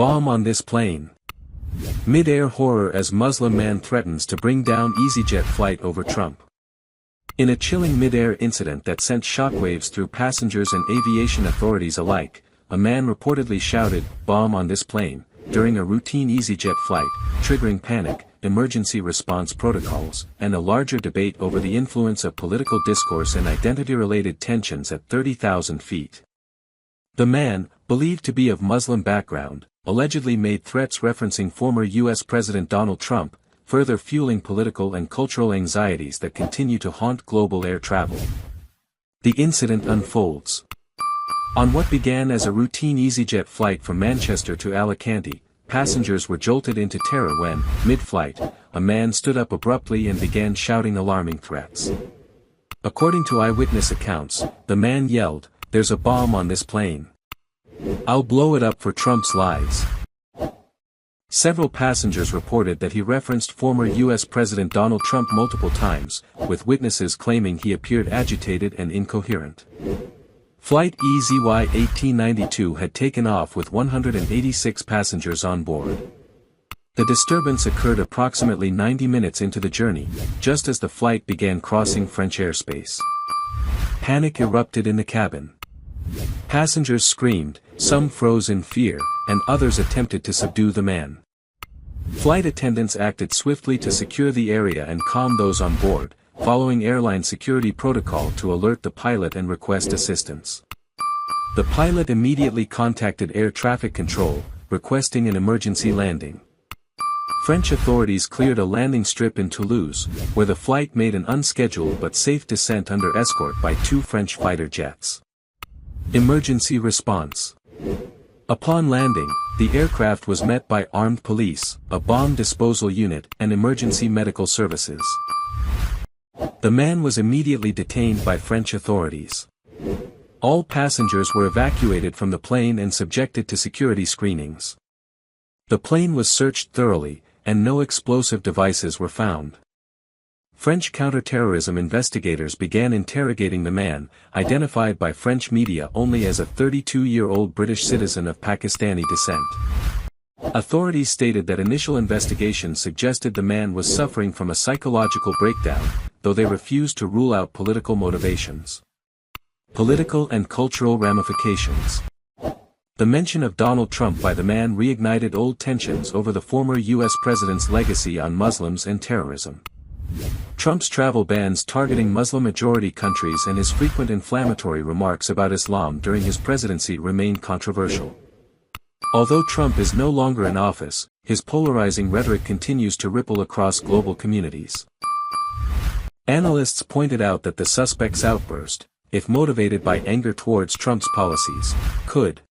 Bomb on this plane. Mid-air horror as Muslim man threatens to bring down EasyJet flight over Trump. In a chilling mid-air incident that sent shockwaves through passengers and aviation authorities alike, a man reportedly shouted, "Bomb on this plane," during a routine EasyJet flight, triggering panic, emergency response protocols, and a larger debate over the influence of political discourse and identity-related tensions at 30,000 feet. The man, believed to be of Muslim background, allegedly made threats referencing former U.S. President Donald Trump, further fueling political and cultural anxieties that continue to haunt global air travel. The incident unfolds. On what began as a routine EasyJet flight from Manchester to Alicante, passengers were jolted into terror when, mid-flight, a man stood up abruptly and began shouting alarming threats. According to eyewitness accounts, the man yelled, "There's a bomb on this plane. I'll blow it up for Trump's lies." Several passengers reported that he referenced former U.S. President Donald Trump multiple times, with witnesses claiming he appeared agitated and incoherent. Flight EZY-1892 had taken off with 186 passengers on board. The disturbance occurred approximately 90 minutes into the journey, just as the flight began crossing French airspace. Panic erupted in the cabin. Passengers screamed, some froze in fear, and others attempted to subdue the man. Flight attendants acted swiftly to secure the area and calm those on board, following airline security protocol to alert the pilot and request assistance. The pilot immediately contacted air traffic control, requesting an emergency landing. French authorities cleared a landing strip in Toulouse, where the flight made an unscheduled but safe descent under escort by 2 French fighter jets. Emergency response. Upon landing, the aircraft was met by armed police, a bomb disposal unit, and emergency medical services. The man was immediately detained by French authorities. All passengers were evacuated from the plane and subjected to security screenings. The plane was searched thoroughly, and no explosive devices were found. French counterterrorism investigators began interrogating the man, identified by French media only as a 32-year-old British citizen of Pakistani descent. Authorities stated that initial investigations suggested the man was suffering from a psychological breakdown, though they refused to rule out political motivations. Political and cultural ramifications. The mention of Donald Trump by the man reignited old tensions over the former U.S. president's legacy on Muslims and terrorism. Trump's travel bans targeting Muslim-majority countries and his frequent inflammatory remarks about Islam during his presidency remain controversial. Although Trump is no longer in office, his polarizing rhetoric continues to ripple across global communities. Analysts pointed out that the suspect's outburst, if motivated by anger towards Trump's policies, could